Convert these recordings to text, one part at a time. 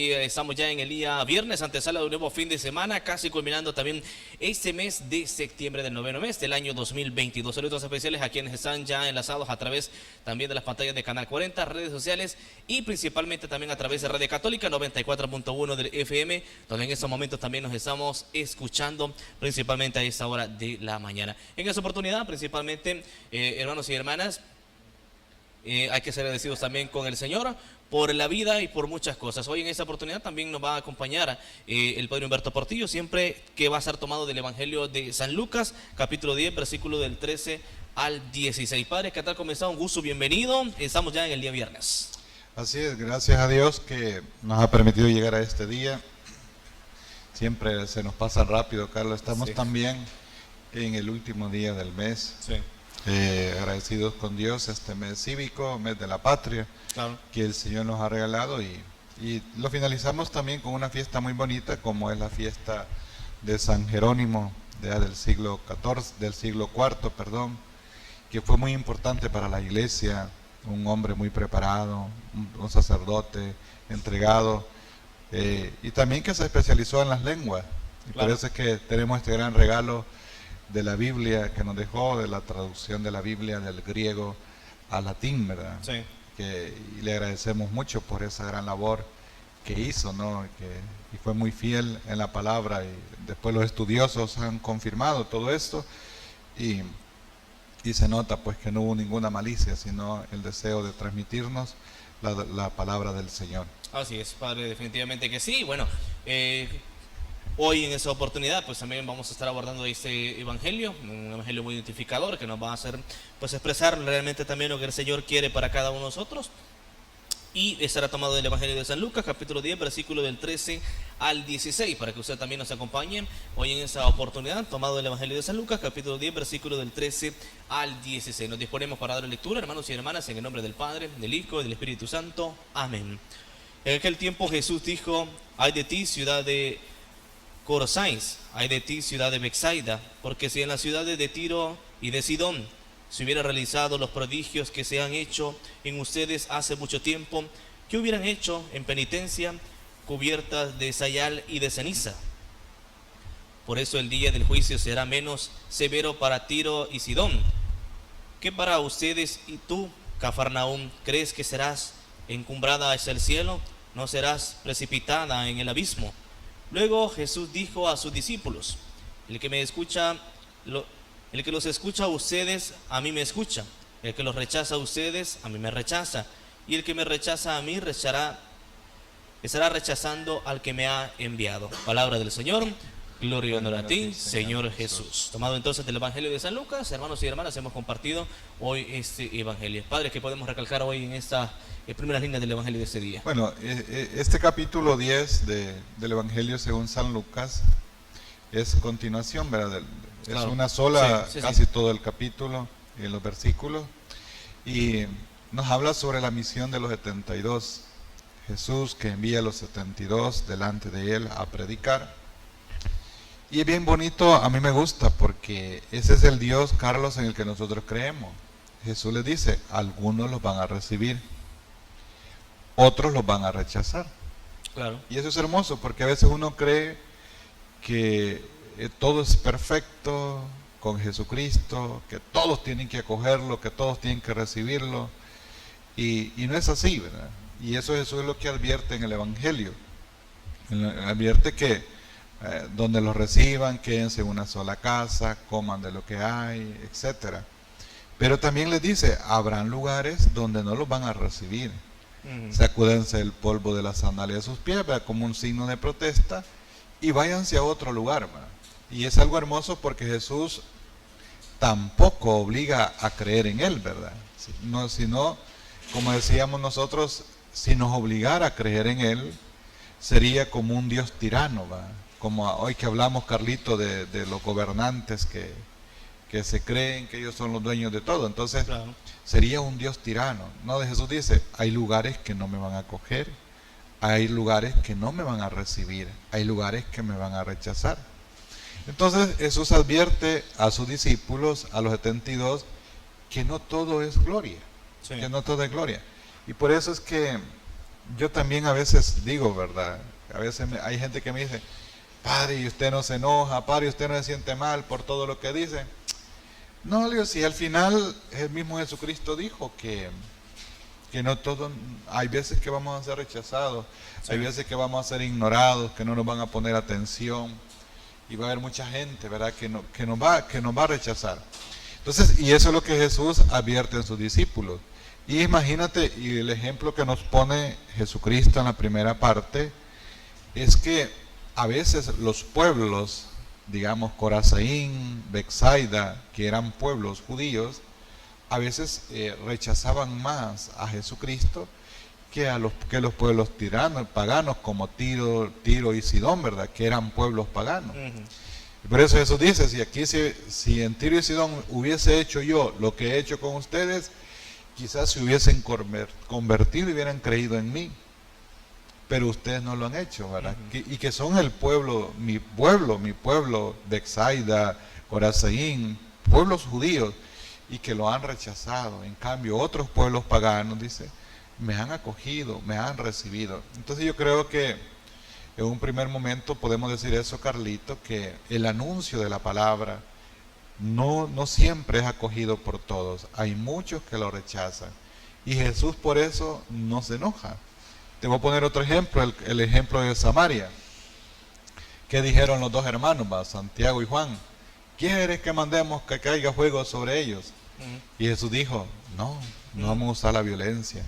Estamos ya en el día viernes, antesala de un nuevo fin de semana, casi culminando también este mes de septiembre del noveno mes del año 2022. Saludos especiales a quienes están ya enlazados a través también de las pantallas de Canal 40, redes sociales y principalmente también a través de Radio Católica 94.1 del FM, donde en estos momentos también nos estamos escuchando principalmente a esta hora de la mañana. En esta oportunidad, principalmente, hermanos y hermanas, hay que ser agradecidos también con el Señor por la vida y por muchas cosas. Hoy en esta oportunidad también nos va a acompañar el Padre Humberto Portillo, siempre que va a ser tomado del Evangelio de San Lucas, capítulo 10, versículo del 13 al 16. Padre, ¿qué tal? ¿Cómo está? Un gusto, bienvenido. Estamos ya en el día viernes. Así es, gracias a Dios que nos ha permitido llegar a este día. Siempre se nos pasa rápido, Carlos. Estamos también en el último día del mes. Sí. Agradecidos con Dios este mes cívico, mes de la patria, Claro. que el Señor nos ha regalado y lo finalizamos también con una fiesta muy bonita como es la fiesta de San Jerónimo del siglo IV, perdón, que fue muy importante para la iglesia, un hombre muy preparado, un sacerdote entregado, y también que se especializó en las lenguas, y Claro. por eso es que tenemos este gran regalo de la Biblia que nos dejó, de la traducción de la Biblia del griego al latín, ¿verdad? Sí. Y le agradecemos mucho por esa gran labor que hizo, ¿no? Y fue muy fiel en la palabra, y después los estudiosos han confirmado todo esto, y se nota pues que no hubo ninguna malicia, sino el deseo de transmitirnos la palabra del Señor. Así es, Padre, definitivamente que sí. Bueno, hoy en esta oportunidad pues también vamos a estar abordando este evangelio, un evangelio muy identificador que nos va a hacer pues expresar realmente también lo que el Señor quiere para cada uno de nosotros. Y estará tomado del Evangelio de San Lucas, capítulo 10, versículo del 13 al 16, para que usted también nos acompañe hoy en esta oportunidad, tomado del Evangelio de San Lucas, capítulo 10, versículo del 13 al 16. Nos disponemos para dar lectura, hermanos y hermanas, en el nombre del Padre, del Hijo y del Espíritu Santo. Amén. En aquel tiempo Jesús dijo: ay de ti, ciudad de Corosáis, ay de ti, ciudad de Bexaida, porque si en las ciudades de Tiro y de Sidón se hubieran realizado los prodigios que se han hecho en ustedes hace mucho tiempo, ¿qué hubieran hecho en penitencia cubiertas de sayal y de ceniza? Por eso el día del juicio será menos severo para Tiro y Sidón que para ustedes. Y tú, Cafarnaúm, ¿crees que serás encumbrada hacia el cielo? ¿No serás precipitada en el abismo? Luego Jesús dijo a sus discípulos: el que los escucha a ustedes, a mí me escucha. El que los rechaza a ustedes, a mí me rechaza. Y el que me rechaza a mí, estará rechazando al que me ha enviado. Palabra del Señor. Gloria y honor a ti, Señor Jesús. Tomado entonces del Evangelio de San Lucas, hermanos y hermanas, hemos compartido hoy este Evangelio. Padre, ¿qué podemos recalcar hoy en estas primeras líneas del Evangelio de este día? Bueno, este capítulo 10 del Evangelio según San Lucas es continuación, ¿verdad? Es Claro. una sola, Sí. casi todo el capítulo, en los versículos, y nos habla sobre la misión de los 72. Jesús que envía a los 72 delante de él a predicar. Y es bien bonito, a mí me gusta, porque ese es el Dios, Carlos, en el que nosotros creemos. Jesús les dice: algunos los van a recibir, otros los van a rechazar. Claro. Y eso es hermoso, porque a veces uno cree que todo es perfecto con Jesucristo, que todos tienen que acogerlo, que todos tienen que recibirlo, y no es así, ¿verdad? Y eso es lo que advierte en el Evangelio. Advierte que donde los reciban, quédense en una sola casa, coman de lo que hay, etcétera. Pero también les dice: habrán lugares donde no los van a recibir. Sacúdense el polvo de las sandalias de sus pies, ¿verdad?, como un signo de protesta, y váyanse a otro lugar, ¿verdad? Y es algo hermoso porque Jesús tampoco obliga a creer en Él, ¿verdad? Sino, como decíamos nosotros, si nos obligara a creer en Él, sería como un Dios tirano, ¿verdad? Como hoy que hablamos, Carlito, de los gobernantes que se creen que ellos son los dueños de todo. Entonces, Claro. sería un Dios tirano. No, Jesús dice: hay lugares que no me van a acoger, hay lugares que no me van a recibir, hay lugares que me van a rechazar. Entonces Jesús advierte a sus discípulos, a los 72, que no todo es gloria, Sí. que no todo es gloria. Y por eso es que yo también a veces digo, ¿verdad? A veces hay gente que me dice, padre, ¿y usted no se enoja? Padre, ¿y usted no se siente mal por todo lo que dice? No, le digo, si al final el mismo Jesucristo dijo que no todo, hay veces que vamos a ser rechazados, Sí. hay veces que vamos a ser ignorados, que no nos van a poner atención, y va a haber mucha gente, ¿verdad?, que nos va a rechazar. Entonces, y eso es lo que Jesús advierte en sus discípulos. Y imagínate, y el ejemplo que nos pone Jesucristo en la primera parte, es que a veces los pueblos, digamos Corazaín, Betsaida, que eran pueblos judíos, a veces rechazaban más a Jesucristo que los pueblos tiranos, paganos, como Tiro y Sidón, ¿verdad?, que eran pueblos paganos. Ujú. Por eso Jesús dice, si en Tiro y Sidón hubiese hecho yo lo que he hecho con ustedes, quizás se hubiesen convertido y hubieran creído en mí. Pero ustedes no lo han hecho, ¿verdad? Y que son el pueblo, mi pueblo, Betsaida, Corazaín, pueblos judíos, y que lo han rechazado. En cambio, otros pueblos paganos, dice, me han acogido, me han recibido. Entonces yo creo que en un primer momento podemos decir eso, Carlito, que el anuncio de la palabra no siempre es acogido por todos. Hay muchos que lo rechazan. Y Jesús por eso no se enoja. Te voy a poner otro ejemplo, el ejemplo de Samaria. ¿Qué dijeron los dos hermanos, Santiago y Juan? ¿Quieres que mandemos que caiga fuego sobre ellos? Y Jesús dijo, no vamos a usar la violencia.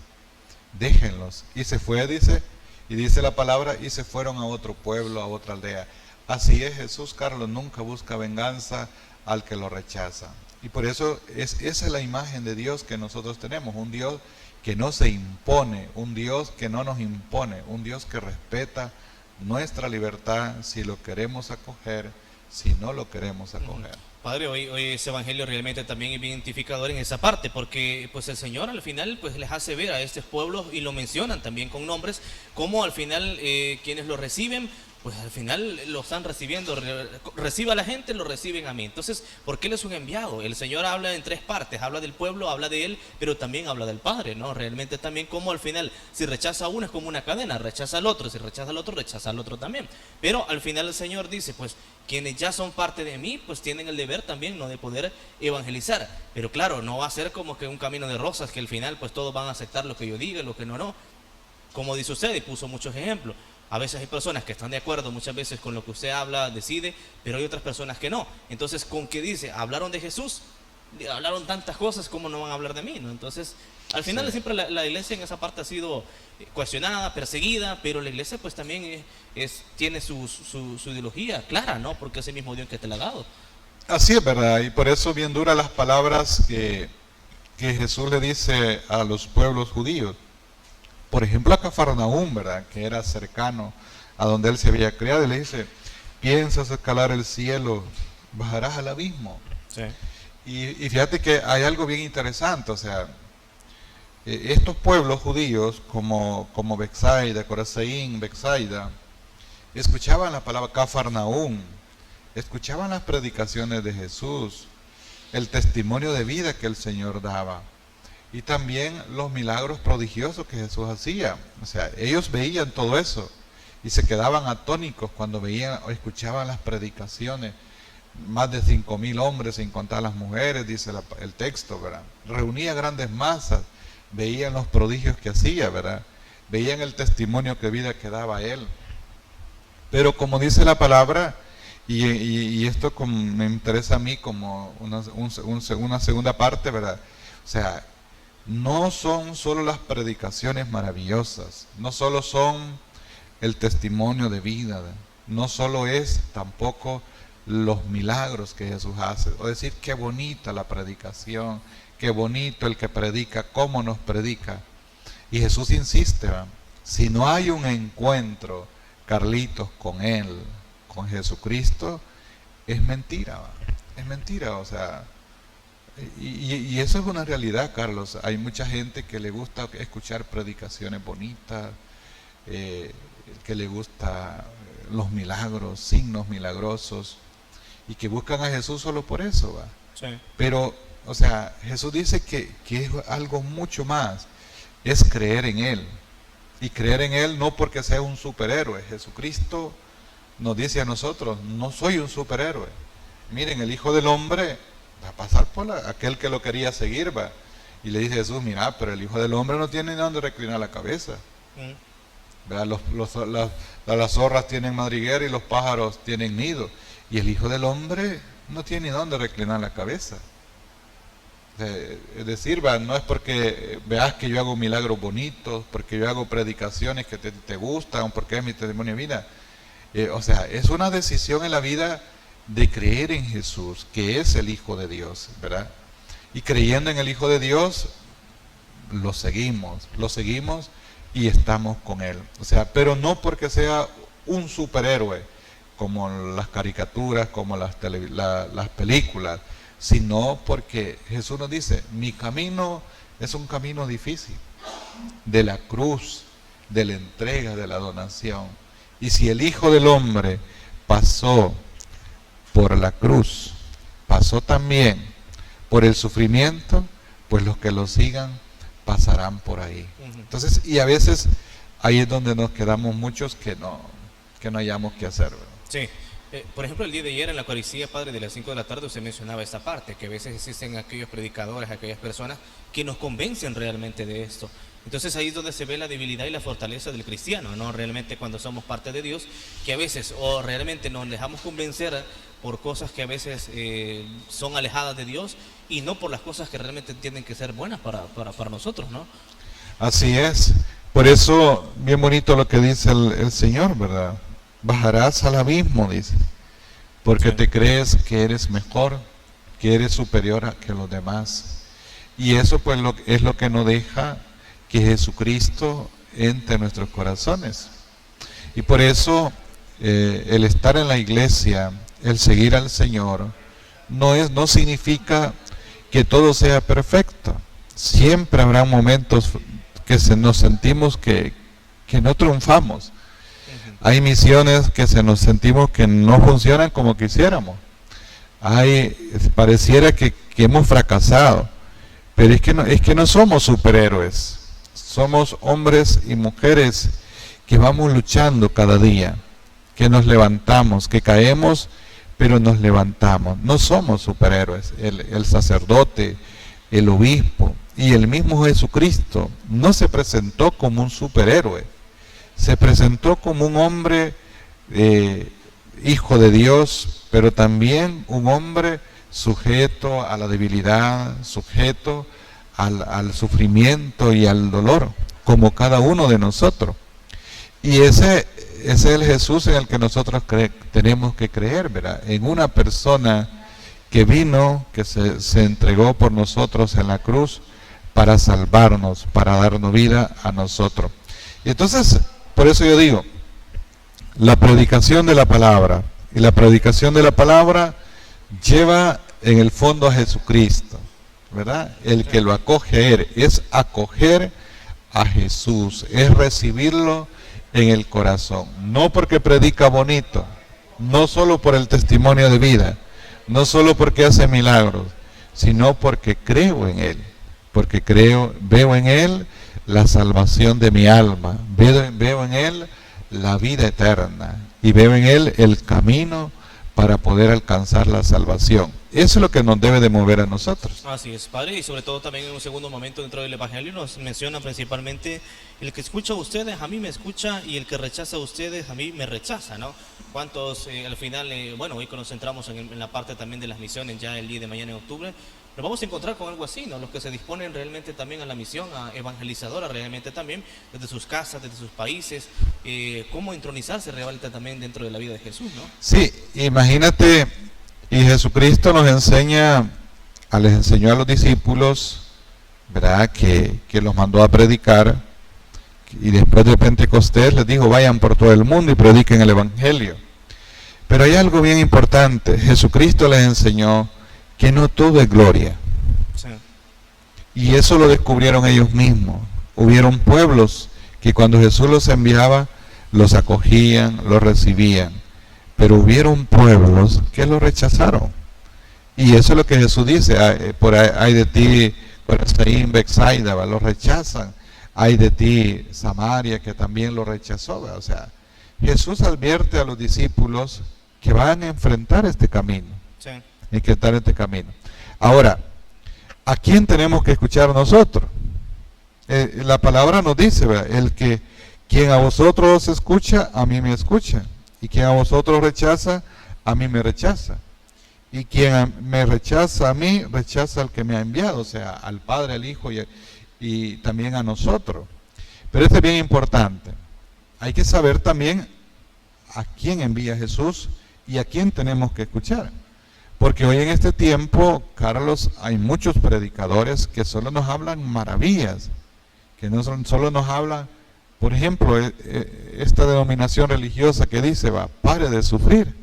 Déjenlos. Y se fue, dice la palabra, y se fueron a otro pueblo, a otra aldea. Así es Jesús, Carlos, nunca busca venganza al que lo rechaza. Y por eso esa es la imagen de Dios que nosotros tenemos, un Dios que no se impone, un Dios que no nos impone, un Dios que respeta nuestra libertad si lo queremos acoger, si no lo queremos acoger. Padre, hoy ese evangelio realmente también es bien identificador en esa parte, porque pues el Señor al final pues les hace ver a estos pueblos, y lo mencionan también con nombres, como al final quienes lo reciben, pues al final lo están recibiendo, recibe a la gente, lo reciben a mí. Entonces, porque Él es un enviado. El Señor habla en tres partes, habla del pueblo, habla de Él, pero también habla del Padre, ¿no? Realmente también como al final, si rechaza a uno es como una cadena, rechaza al otro, si rechaza al otro, rechaza al otro también. Pero al final el Señor dice, pues quienes ya son parte de mí, pues tienen el deber también, ¿no?, de poder evangelizar. Pero claro, no va a ser como que un camino de rosas, que al final pues todos van a aceptar lo que yo diga, lo que no. Como dice usted, y puso muchos ejemplos. A veces hay personas que están de acuerdo muchas veces con lo que usted habla, decide, pero hay otras personas que no. Entonces, ¿con qué dice? Hablaron de Jesús, hablaron tantas cosas, ¿cómo no van a hablar de mí, no? Entonces, al final Sí. siempre la iglesia en esa parte ha sido cuestionada, perseguida, pero la iglesia pues también tiene su ideología clara, ¿no? Porque es el mismo Dios que te la ha dado. Así es, ¿verdad? Y por eso bien duras las palabras que Jesús le dice a los pueblos judíos. Por ejemplo, a Cafarnaúm, ¿verdad?, que era cercano a donde él se había criado, y le dice, piensas escalar el cielo, bajarás al abismo. Sí. Y fíjate que hay algo bien interesante, o sea, estos pueblos judíos, como Betsaida, Corazaín, Betsaida, escuchaban la palabra Cafarnaúm, escuchaban las predicaciones de Jesús, el testimonio de vida que el Señor daba. Y también los milagros prodigiosos que Jesús hacía. O sea, ellos veían todo eso y se quedaban atónicos cuando veían o escuchaban las predicaciones. Más de 5,000 hombres, sin contar las mujeres, dice el texto, ¿verdad? Reunía grandes masas, veían los prodigios que hacía, ¿verdad? Veían el testimonio de vida que daba él. Pero como dice la palabra, y esto me interesa a mí como una segunda parte, ¿verdad? O sea, no son solo las predicaciones maravillosas, no solo son el testimonio de vida, no solo es tampoco los milagros que Jesús hace, o decir qué bonita la predicación, qué bonito el que predica, cómo nos predica. Y Jesús insiste, ¿verdad? Si no hay un encuentro, Carlitos, con Él, con Jesucristo, es mentira, ¿verdad? Es mentira, o sea. Y eso es una realidad, Carlos. Hay mucha gente que le gusta escuchar predicaciones bonitas, que le gusta los milagros, signos milagrosos, y que buscan a Jesús solo por eso, ¿va? Sí. Pero, o sea, Jesús dice que es algo mucho más, es creer en Él. y creer en Él no porque sea un superhéroe. Jesucristo nos dice a nosotros, no soy un superhéroe. Miren, el Hijo del Hombre va a pasar por aquel que lo quería seguir, va. Y le dice Jesús, mira, pero el Hijo del Hombre no tiene ni dónde reclinar la cabeza. ¿Verdad? Las zorras tienen madriguera y los pájaros tienen nido. Y el Hijo del Hombre no tiene ni dónde reclinar la cabeza. Es decir, no es porque veas que yo hago milagros bonitos, porque yo hago predicaciones que te gustan, porque es mi testimonio de vida. O sea, es una decisión en la vida de creer en Jesús, que es el Hijo de Dios, ¿verdad? Y creyendo en el Hijo de Dios, lo seguimos y estamos con Él. O sea, pero no porque sea un superhéroe, como las caricaturas, como las películas, sino porque Jesús nos dice, mi camino es un camino difícil, de la cruz, de la entrega, de la donación. Y si el Hijo del Hombre pasó por la cruz, pasó también por el sufrimiento, pues los que lo sigan pasarán por ahí. Entonces, y a veces ahí es donde nos quedamos muchos que no hayamos que hacer, ¿verdad? Sí. Por ejemplo, el día de ayer en la Eucaristía, padre, de las 5 de la tarde, usted mencionaba esta parte, que a veces existen aquellos predicadores, aquellas personas que nos convencen realmente de esto. Entonces ahí es donde se ve la debilidad y la fortaleza del cristiano, ¿no? Realmente cuando somos parte de Dios, que a veces o realmente nos dejamos convencer por cosas que a veces son alejadas de Dios y no por las cosas que realmente tienen que ser buenas para nosotros, ¿no? Así es. Por eso, bien bonito lo que dice el Señor, ¿verdad? Bajarás al abismo, dice, porque sí, te crees que eres mejor, que eres superior que los demás. Y eso pues es lo que no deja que Jesucristo entre en nuestros corazones. Y por eso el estar en la iglesia, el seguir al Señor, no significa que todo sea perfecto. Siempre habrá momentos que nos sentimos que no triunfamos. Hay misiones que nos sentimos que no funcionan como quisiéramos. Pareciera que hemos fracasado. Pero es que no somos superhéroes. Somos hombres y mujeres que vamos luchando cada día, que nos levantamos, que caemos, pero nos levantamos. No somos superhéroes. El sacerdote, el obispo y el mismo Jesucristo no se presentó como un superhéroe. Se presentó como un hombre, hijo de Dios, pero también un hombre sujeto a la debilidad, sujeto al sufrimiento y al dolor, como cada uno de nosotros. Y ese es el Jesús en el que nosotros tenemos que creer, ¿verdad? En una persona que vino, que se entregó por nosotros en la cruz para salvarnos, para darnos vida a nosotros. Y entonces, por eso yo digo, la predicación de la palabra, y la predicación de la palabra lleva en el fondo a Jesucristo, ¿verdad? El que lo acoge a Él, es acoger a Jesús, es recibirlo en el corazón, no porque predica bonito, no solo por el testimonio de vida, no solo porque hace milagros, sino porque creo en Él, porque veo en Él la salvación de mi alma, veo en Él la vida eterna y veo en Él el camino para poder alcanzar la salvación. Eso es lo que nos debe de mover a nosotros. Así es, padre, y sobre todo también en un segundo momento dentro del Evangelio nos menciona principalmente el que escucha a ustedes, a mí me escucha, y el que rechaza a ustedes, a mí me rechaza, ¿no? ¿Cuántos al final, bueno, hoy que nos centramos en la parte también de las misiones ya el día de mañana en octubre, nos vamos a encontrar con algo así, ¿no? Los que se disponen realmente también a la misión a evangelizadora, realmente también, desde sus casas, desde sus países, cómo entronizarse realmente también dentro de la vida de Jesús, ¿no? Sí, imagínate, y Jesucristo les enseñó a los discípulos, ¿verdad? Que los mandó a predicar, y después de Pentecostés les dijo, vayan por todo el mundo y prediquen el Evangelio. Pero hay algo bien importante, Jesucristo les enseñó que no todo es gloria. Sí. Y eso lo descubrieron ellos mismos. Hubieron pueblos que cuando Jesús los enviaba, los acogían, los recibían. Pero hubieron pueblos que lo rechazaron. Y eso es lo que Jesús dice, por ahí de ti, Corazín, Betsaida, los rechazan. Hay de ti, Samaria, que también lo rechazó. ¿Verdad? O sea, Jesús advierte a los discípulos que van a enfrentar este camino. Sí. Enfrentar este camino. Ahora, ¿a quién tenemos que escuchar nosotros? La palabra nos dice, ¿verdad? Quien a vosotros escucha, a mí me escucha. Y quien a vosotros rechaza, a mí me rechaza. Y quien me rechaza a mí, rechaza al que me ha enviado, o sea, al Padre, al Hijo y también a nosotros. Pero esto es bien importante. Hay que saber también a quién envía Jesús y a quién tenemos que escuchar. Porque hoy en este tiempo, Carlos, hay muchos predicadores que solo nos hablan maravillas, que no solo nos hablan, por ejemplo, esta denominación religiosa que dice, pare de sufrir.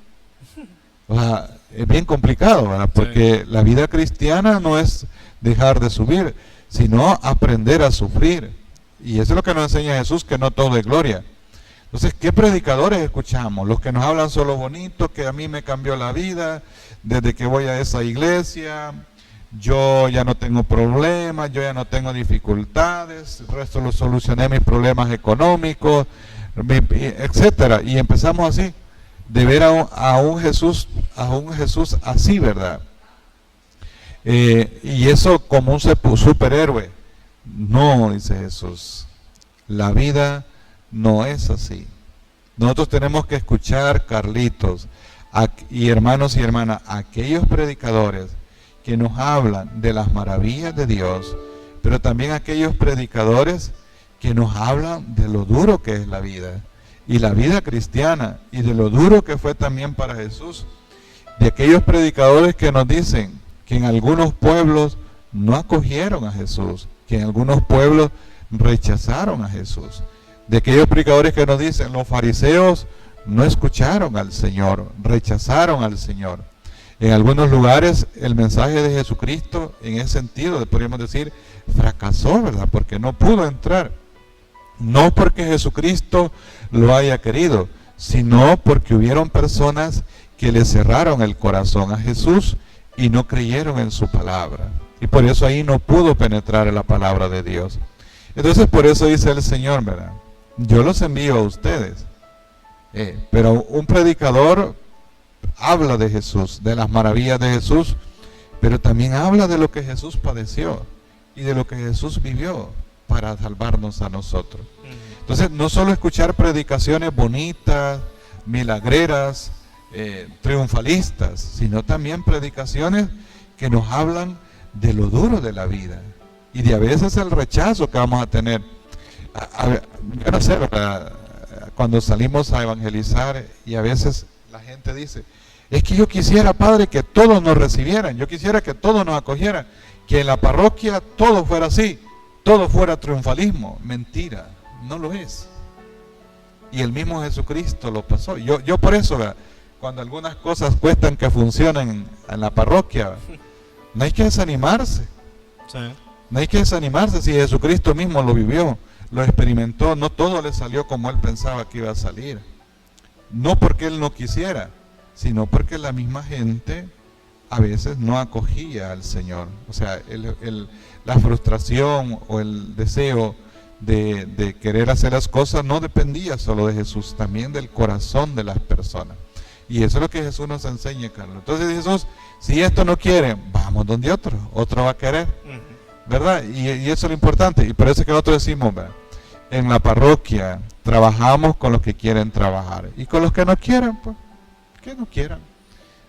O sea, es bien complicado, ¿verdad? Porque la vida cristiana no es dejar de subir, sino aprender a sufrir. Y eso es lo que nos enseña Jesús, que no todo es gloria. Entonces, ¿qué predicadores escuchamos? Los que nos hablan solo bonito, que a mí me cambió la vida desde que voy a esa iglesia, yo ya no tengo problemas, yo ya no tengo dificultades, el resto lo solucioné mis problemas económicos, etcétera. Y empezamos así, de ver a un Jesús así, ¿verdad? Y eso como un superhéroe. No, dice Jesús, la vida no es así. Nosotros tenemos que escuchar, Carlitos, y hermanos y hermanas, aquellos predicadores que nos hablan de las maravillas de Dios, pero también aquellos predicadores que nos hablan de lo duro que es la vida, y la vida cristiana, y de lo duro que fue también para Jesús. De aquellos predicadores que nos dicen que en algunos pueblos no acogieron a Jesús, que en algunos pueblos rechazaron a Jesús. De aquellos predicadores que nos dicen, los fariseos no escucharon al Señor, rechazaron al Señor. En algunos lugares el mensaje de Jesucristo, en ese sentido, podríamos decir, fracasó, ¿verdad? Porque no pudo entrar. No porque Jesucristo lo haya querido, sino porque hubieron personas que le cerraron el corazón a Jesús y no creyeron en su palabra. Y por eso ahí no pudo penetrar en la palabra de Dios. Entonces por eso dice el Señor, ¿verdad? Yo los envío a ustedes. Pero un predicador habla de Jesús, de las maravillas de Jesús, pero también habla de lo que Jesús padeció y de lo que Jesús vivió para salvarnos a nosotros. Entonces, no solo escuchar predicaciones bonitas, milagreras, triunfalistas, sino también predicaciones que nos hablan de lo duro de la vida y de a veces el rechazo que vamos a tener. Yo no sé, ¿verdad? Cuando salimos a evangelizar y a veces la gente dice, es que yo quisiera, Padre, que todos nos recibieran, yo quisiera que todos nos acogieran, que en la parroquia todo fuera así, todo fuera triunfalismo. Mentira, no lo es. Y el mismo Jesucristo lo pasó. Yo por eso, ¿verdad? Cuando algunas cosas cuestan que funcionen en la parroquia, no hay que desanimarse. Sí. No hay que desanimarse si Jesucristo mismo lo vivió, lo experimentó, no todo le salió como él pensaba que iba a salir. No porque él no quisiera, sino porque la misma gente a veces no acogía al Señor. O sea, la frustración o el deseo de querer hacer las cosas no dependía solo de Jesús, también del corazón de las personas. Y eso es lo que Jesús nos enseña, Carlos. Entonces Jesús, si esto no quiere, vamos donde otro va a querer, ¿verdad? Y eso es lo importante. Y por eso es que nosotros decimos, ¿verdad? En la parroquia trabajamos con los que quieren trabajar. Y con los que no quieran, pues, que no quieran,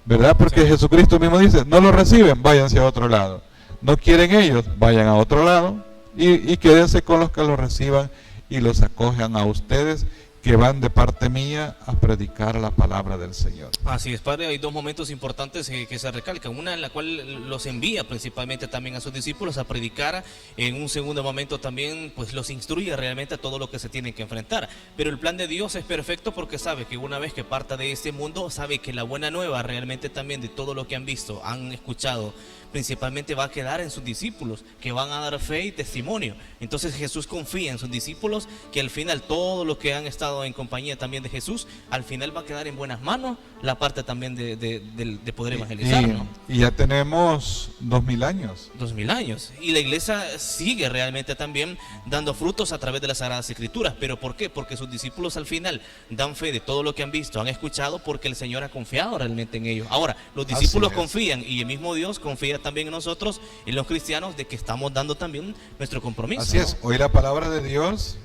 ¿verdad? Porque Jesucristo mismo dice, no lo reciben, váyanse a otro lado. No quieren ellos, vayan a otro lado. Y quédense con los que los reciban y los acojan a ustedes, que van de parte mía a predicar la palabra del Señor. Así es, Padre, hay dos momentos importantes que se recalcan. Una en la cual los envía principalmente también a sus discípulos a predicar. En un segundo momento también pues los instruye realmente a todo lo que se tienen que enfrentar. Pero el plan de Dios es perfecto porque sabe que una vez que parta de este mundo, sabe que la buena nueva realmente también de todo lo que han visto, han escuchado, principalmente va a quedar en sus discípulos, que van a dar fe y testimonio. Entonces Jesús confía en sus discípulos, que al final todo lo que han estado estado en compañía también de Jesús, al final va a quedar en buenas manos la parte también de poder evangelizar, ¿no? Y ya tenemos 2000 años. 2000 años. Y la iglesia sigue realmente también dando frutos a través de las Sagradas Escrituras. ¿Pero por qué? Porque sus discípulos al final dan fe de todo lo que han visto, han escuchado, porque el Señor ha confiado realmente en ellos. Ahora, los discípulos confían y el mismo Dios confía también en nosotros, en los cristianos, de que estamos dando también nuestro compromiso. Así es, ¿no? hoy la palabra de Dios,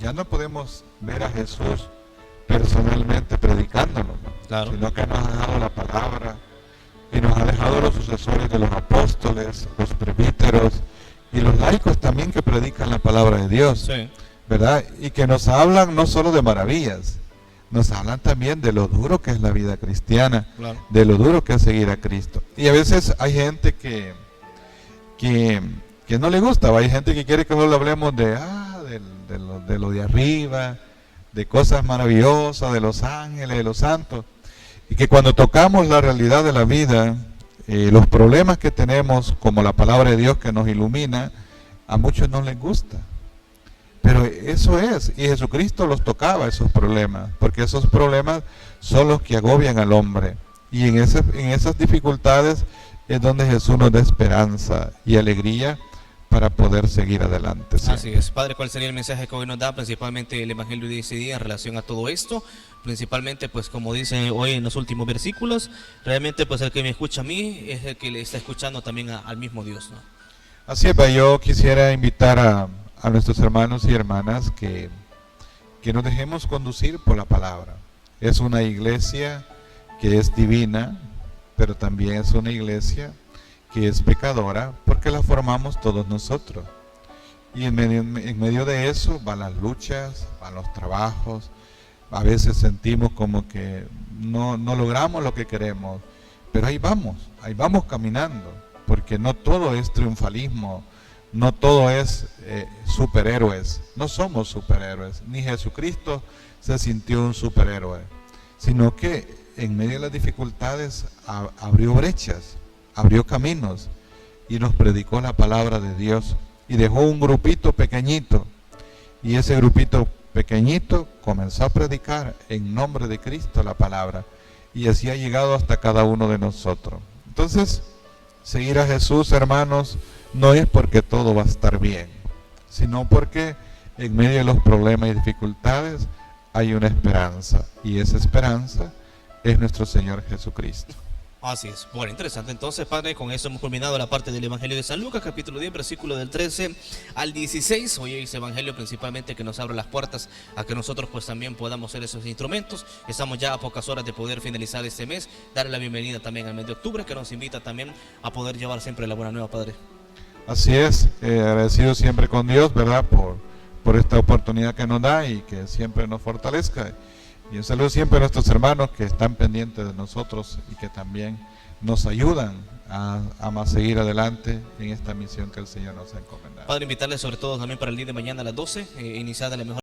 ya no podemos ver a Jesús personalmente predicándolo, ¿no? Claro. Sino que nos ha dejado la palabra y nos ha dejado los sucesores de los apóstoles, los presbíteros y los laicos también que predican la palabra de Dios, Sí. ¿verdad? Y que nos hablan no solo de maravillas, nos hablan también de lo duro que es la vida cristiana, Claro. de lo duro que es seguir a Cristo. Y a veces hay gente que no le gusta, ¿va? Hay gente que quiere que solo hablemos de lo de arriba, de cosas maravillosas, de los ángeles, de los santos, y que cuando tocamos la realidad de la vida, los problemas que tenemos, como la palabra de Dios que nos ilumina, a muchos no les gusta. Pero eso es, y Jesucristo los tocaba esos problemas, porque esos problemas son los que agobian al hombre. Y en esas dificultades es donde Jesús nos da esperanza y alegría para poder seguir adelante. ¿Sí? Así es. Padre, ¿cuál sería el mensaje que hoy nos da principalmente el Evangelio de ese día en relación a todo esto? Principalmente, pues como dice hoy en los últimos versículos, realmente pues el que me escucha a mí es el que le está escuchando también al mismo Dios, ¿no? Así es, yo quisiera invitar a nuestros hermanos y hermanas que nos dejemos conducir por la palabra. Es una iglesia que es divina, pero también es una iglesia que es pecadora porque la formamos todos nosotros. Y en medio de eso van las luchas, van los trabajos. A veces sentimos como que no logramos lo que queremos, pero ahí vamos caminando, porque no todo es triunfalismo, no todo es superhéroes, no somos superhéroes, ni Jesucristo se sintió un superhéroe, sino que en medio de las dificultades abrió brechas, abrió caminos y nos predicó la palabra de Dios y dejó un grupito pequeñito, y ese grupito pequeñito comenzó a predicar en nombre de Cristo la palabra, y así ha llegado hasta cada uno de nosotros. Entonces, seguir a Jesús, hermanos, no es porque todo va a estar bien, sino porque en medio de los problemas y dificultades hay una esperanza, y esa esperanza es nuestro Señor Jesucristo. Así es. Bueno, interesante. Entonces, Padre, con eso hemos culminado la parte del Evangelio de San Lucas, capítulo 10, versículo del 13 al 16. Hoy ese Evangelio principalmente que nos abre las puertas a que nosotros pues también podamos ser esos instrumentos. Estamos ya a pocas horas de poder finalizar este mes. Darle la bienvenida también al mes de octubre, que nos invita también a poder llevar siempre la buena nueva, Padre. Así es, agradecido siempre con Dios, ¿verdad? Por esta oportunidad que nos da y que siempre nos fortalezca. Y un saludo siempre a nuestros hermanos que están pendientes de nosotros y que también nos ayudan a seguir adelante en esta misión que el Señor nos ha encomendado. Padre, invitarles sobre todo también para el día de mañana a las 12, iniciada la mejor